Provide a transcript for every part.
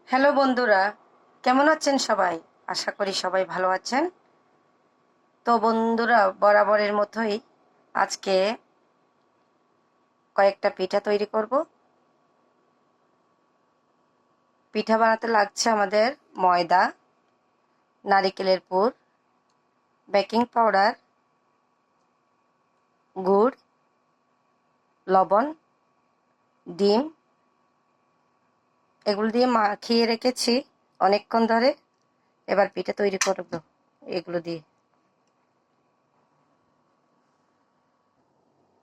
Hello বন্ধুরা, কেমন আছেন সবাই? আশা করি সবাই ভালো আছেন। তো বন্ধুরা, বরাবরের মতোই আজকে কয়েকটা পিঠা তৈরি করব। পিঠা বানাতে লাগছে আমাদের ময়দা, নারিকেলের পুর, বেকিং পাউডার, গুড়, লবণ, ডিম। এগুলো দিয়ে মাখিয়ে রেখেছি অনেকক্ষণ ধরে। এবার পিঠা তৈরি করব এগুলো দিয়ে।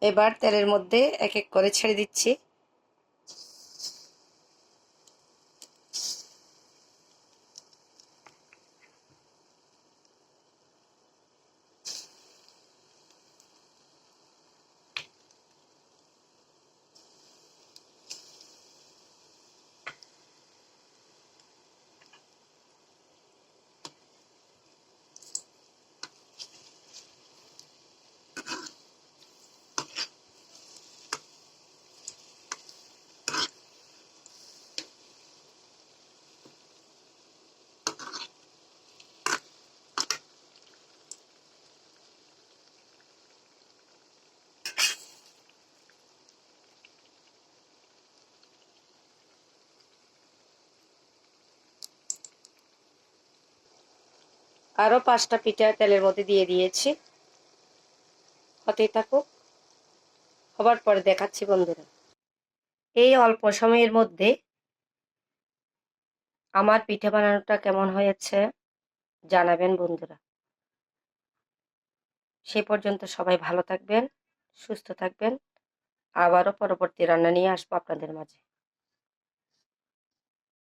এবার তেলের মধ্যে এক এক করে ছেড়ে দিচ্ছি। আরও 5টা পিঠা তেলের মধ্যে দিয়ে দিয়েছি। হতেই থাকুক, হবার পরে দেখাচ্ছি বন্ধুরা। এই অল্প সময়ের মধ্যে আমার পিঠা বানানোটা কেমন হয়েছে জানাবেন বন্ধুরা। সেই পর্যন্ত সবাই ভালো থাকবেন, সুস্থ থাকবেন। আবারও পরবর্তী রান্না নিয়ে আসবো আপনাদের মাঝে।